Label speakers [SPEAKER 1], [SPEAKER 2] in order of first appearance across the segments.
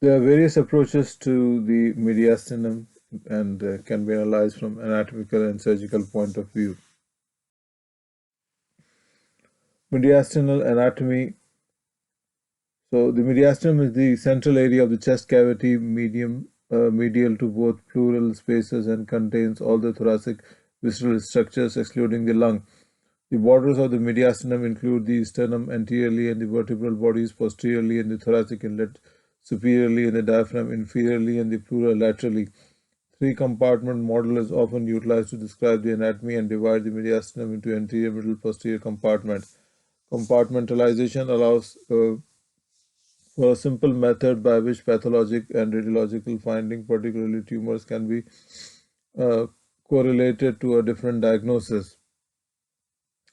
[SPEAKER 1] There are various approaches to the mediastinum and can be analyzed from anatomical and surgical point of view. Mediastinal anatomy. So the mediastinum is the central area of the chest cavity, medial to both pleural spaces, and contains all the thoracic visceral structures excluding the lung. The borders of the mediastinum include the sternum anteriorly and the vertebral bodies posteriorly, and the thoracic inlet superiorly, and the diaphragm inferiorly, and the pleura laterally. Three-compartment model is often utilized to describe the anatomy and divide the mediastinum into anterior, middle, posterior compartments. Compartmentalization allows for a simple method by which pathologic and radiological finding, particularly tumors, can be correlated to a different diagnosis.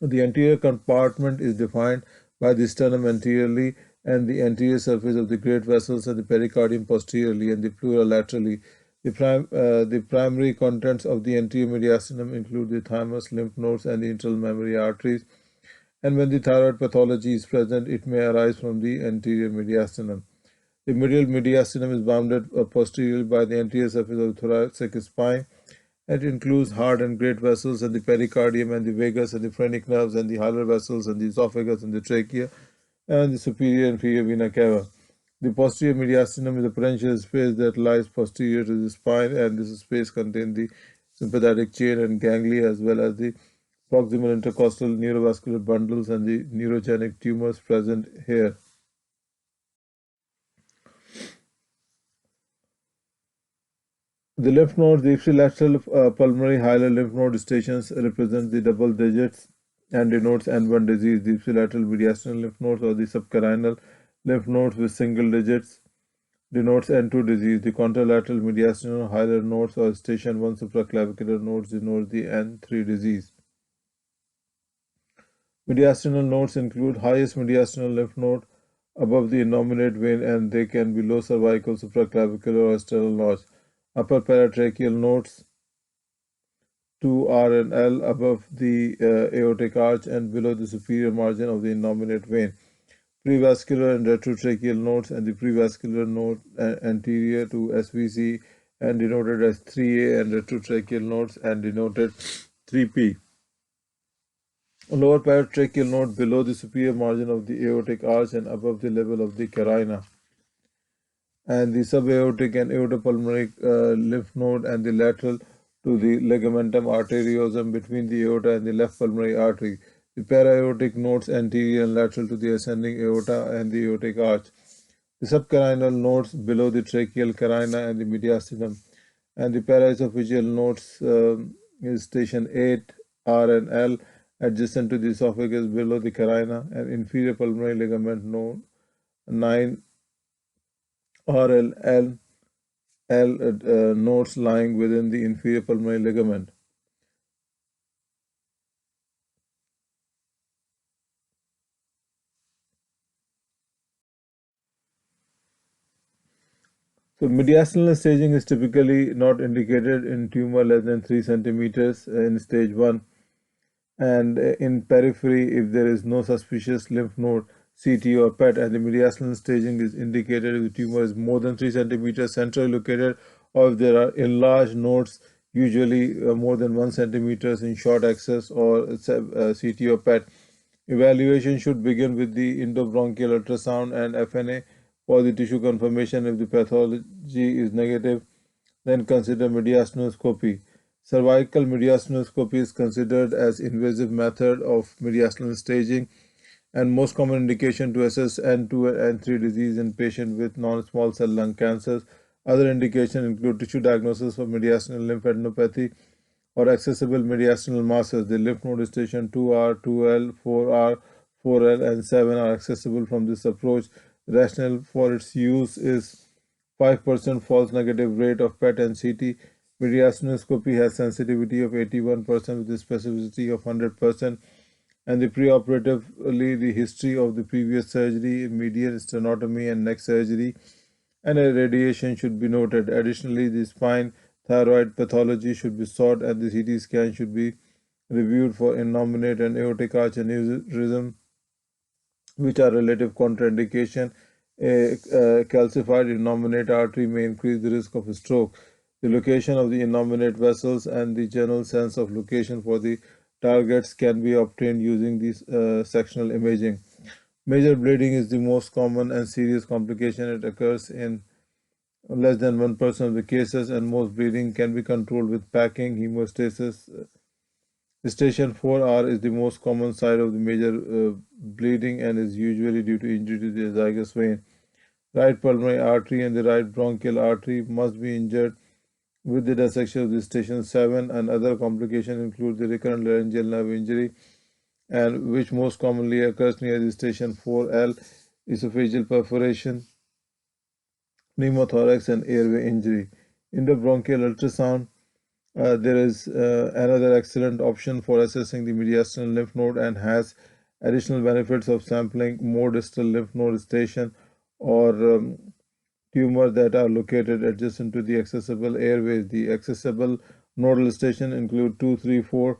[SPEAKER 1] The anterior compartment is defined by the sternum anteriorly and the anterior surface of the great vessels and the pericardium posteriorly and the pleura laterally. The primary contents of the anterior mediastinum include the thymus, lymph nodes, and the internal mammary arteries. And when the thyroid pathology is present, it may arise from the anterior mediastinum. The medial mediastinum is bounded posteriorly by the anterior surface of the thoracic spine. It includes hard and great vessels and the pericardium and the vagus and the phrenic nerves and the hilar vessels and the esophagus and the trachea and the superior and inferior vena cava. The posterior mediastinum is a potential space that lies posterior to the spine, and this space contains the sympathetic chain and ganglia as well as the proximal intercostal neurovascular bundles and the neurogenic tumors present here. The lymph nodes, the ipsilateral pulmonary hilar lymph node stations represent the double digits and denotes N1 disease. The ipsilateral mediastinal lymph nodes or the subcarinal lymph nodes with single digits denotes N2 disease. The contralateral mediastinal hilar nodes or station 1 supraclavicular nodes denote the N3 disease. Mediastinal nodes include highest mediastinal lymph node above the innominate vein, and they can be low cervical, supraclavicular, or sternal notch. Upper paratracheal nodes 2R and L above the aortic arch and below the superior margin of the innominate vein. Prevascular and retrotracheal nodes and the prevascular node anterior to SVC and denoted as 3A, and retrotracheal nodes and denoted 3P. A lower paratracheal node below the superior margin of the aortic arch and above the level of the carina. And the subaortic and aortopulmonary lymph node and the lateral to the ligamentum arteriosum between the aorta and the left pulmonary artery. The para-aortic nodes anterior and lateral to the ascending aorta and the aortic arch. The subcarinal nodes below the tracheal carina and the mediastinum. And the paraesophageal nodes is station 8, R and L, adjacent to the esophagus below the carina, and inferior pulmonary ligament node 9, R and L nodes lying within the inferior pulmonary ligament. So mediastinal staging is typically not indicated in tumor less than 3 centimeters in stage 1, and in periphery if there is no suspicious lymph node, CT or PET, and the mediastinal staging is indicated if the tumor is more than 3 centimeters centrally located, or if there are enlarged nodes, usually more than 1 centimeters in short axis, or CT or PET. Evaluation should begin with the endobronchial ultrasound and FNA for the tissue confirmation. If the pathology is negative, then consider mediastinoscopy. Cervical mediastinoscopy is considered as invasive method of mediastinal staging and most common indication to assess N2 and N3 disease in patients with non-small cell lung cancers. Other indications include tissue diagnosis for mediastinal lymphadenopathy or accessible mediastinal masses. The lymph node station 2R, 2L, 4R, 4L, and 7 are accessible from this approach. The rationale for its use is 5% false negative rate of PET and CT. Mediastinoscopy has sensitivity of 81% with a specificity of 100%, and the preoperatively the history of the previous surgery, median sternotomy and neck surgery, and a radiation should be noted. Additionally, the spine thyroid pathology should be sought, and the CT scan should be reviewed for innominate and aortic arch aneurysm, which are relative contraindication A calcified innominate artery may increase the risk of stroke. The location of the innominate vessels and the general sense of location for the targets can be obtained using this sectional imaging. Major bleeding is the most common and serious complication. It occurs in less than 1% of the cases, and most bleeding can be controlled with packing, hemostasis. Station 4R is the most common site of the major bleeding and is usually due to injury to the azygous vein. Right pulmonary artery and the right bronchial artery must be injured with the dissection of the station 7, and other complications include the recurrent laryngeal nerve injury, and which most commonly occurs near the station 4L, esophageal perforation, pneumothorax, and airway injury. Endobronchial ultrasound. There is another excellent option for assessing the mediastinal lymph node and has additional benefits of sampling more distal lymph node station or tumor that are located adjacent to the accessible airways. The accessible nodal station include 2, 3, 4,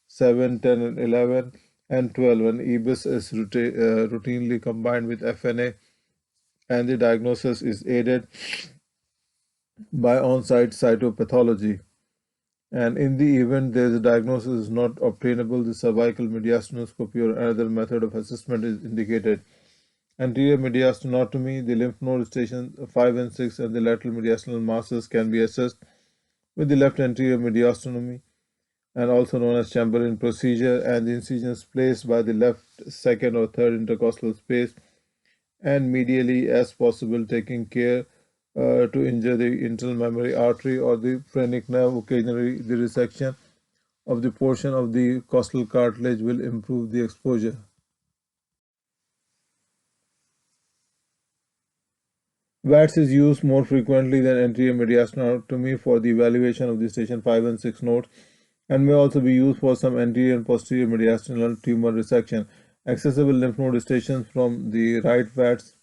[SPEAKER 1] 7, 10, and 11, and 12. And EBIS is routinely combined with FNA, and the diagnosis is aided by on-site cytopathology. And in the event there is a diagnosis is not obtainable, the cervical mediastinoscopy or another method of assessment is indicated. Anterior mediastinatomy, the lymph node station 5 and 6 and the lateral mediastinal masses can be assessed with the left anterior mediastinomy, and also known as Chamberlain procedure, and the incisions placed by the left second or third intercostal space and medially as possible, taking care to injure the internal mammary artery or the phrenic nerve. Occasionally, the resection of the portion of the costal cartilage will improve the exposure. VATS is used more frequently than anterior mediastinatomy for the evaluation of the station 5 and 6 nodes, and may also be used for some anterior and posterior mediastinal tumor resection. Accessible lymph node stations from the right VATS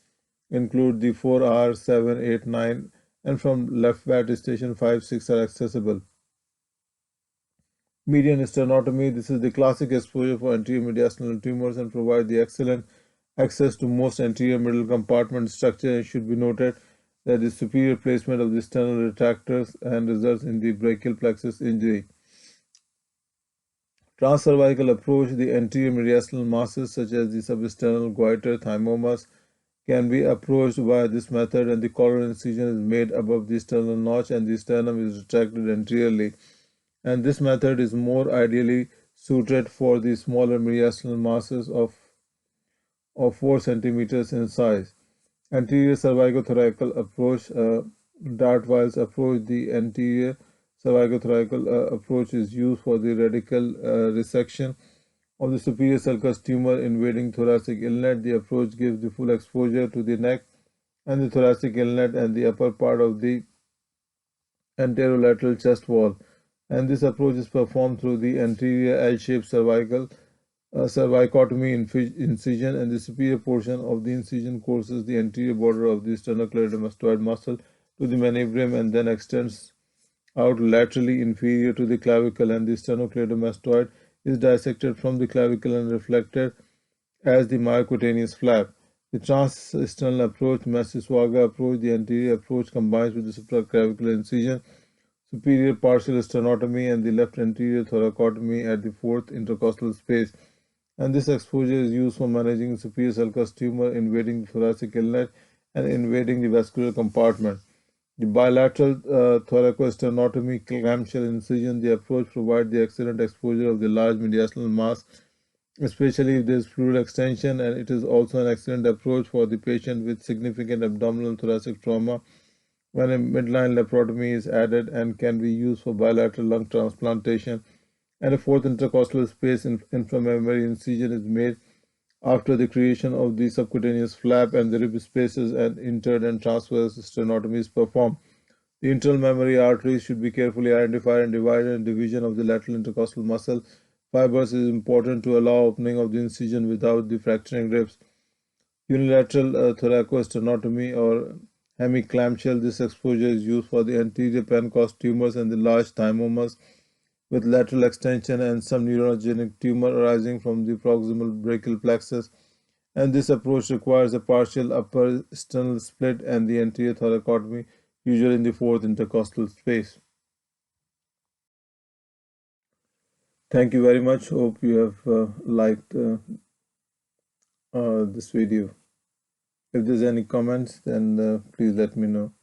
[SPEAKER 1] include the 4R, 7, 8, 9, and from left VAT station 5, 6 are accessible. Median sternotomy. This is the classic exposure for anterior mediastinal tumors and provide the excellent access to most anterior middle compartment structure. It should be noted that the superior placement of the sternal retractors and results in the brachial plexus injury. Transcervical approach. The anterior mediastinal masses such as the substernal goiter, thymomas can be approached by this method, and the collar incision is made above the sternal notch and the sternum is retracted anteriorly. And this method is more ideally suited for the smaller mediastinal masses of 4 centimeters in size. Anterior cervicothoracical approach. Dartweiss approach. The anterior cervicothoracical approach is used for the radical resection of the superior sulcus tumor invading thoracic inlet. The approach gives the full exposure to the neck and the thoracic inlet and the upper part of the anterolateral chest wall. And this approach is performed through the anterior L-shaped cervicotomy incision, and the superior portion of the incision courses the anterior border of the sternocleidomastoid muscle to the manubrium and then extends out laterally inferior to the clavicle, and the sternocleidomastoid is dissected from the clavicle and reflected as the myocutaneous flap. The transsternal approach, Massiswaga approach, the anterior approach combines with the supraclavicular incision, superior partial sternotomy, and the left anterior thoracotomy at the fourth intercostal space. And this exposure is used for managing superior sulcus tumor invading the thoracic inlet and invading the vascular compartment. The bilateral thoracosternotomy, clamshell incision, the approach provides the excellent exposure of the large mediastinal mass, especially if there is pleural extension, and it is also an excellent approach for the patient with significant abdominal thoracic trauma when a midline laparotomy is added, and can be used for bilateral lung transplantation. And a fourth intercostal space inframammary incision is made after the creation of the subcutaneous flap, and the rib spaces and interred and transverse sternotomy is performed. The internal mammary arteries should be carefully identified and divided, and division of the lateral intercostal muscle fibers is important to allow opening of the incision without the fracturing ribs. Unilateral thoracosternotomy or hemiclamshell. This exposure is used for the anterior pancreas tumors and the large thymomas with lateral extension and some neurogenic tumor arising from the proximal brachial plexus, and this approach requires a partial upper sternal split and the anterior thoracotomy, usually in the fourth intercostal space. Thank you very much. Hope you have liked this video. If there's any comments, then please let me know.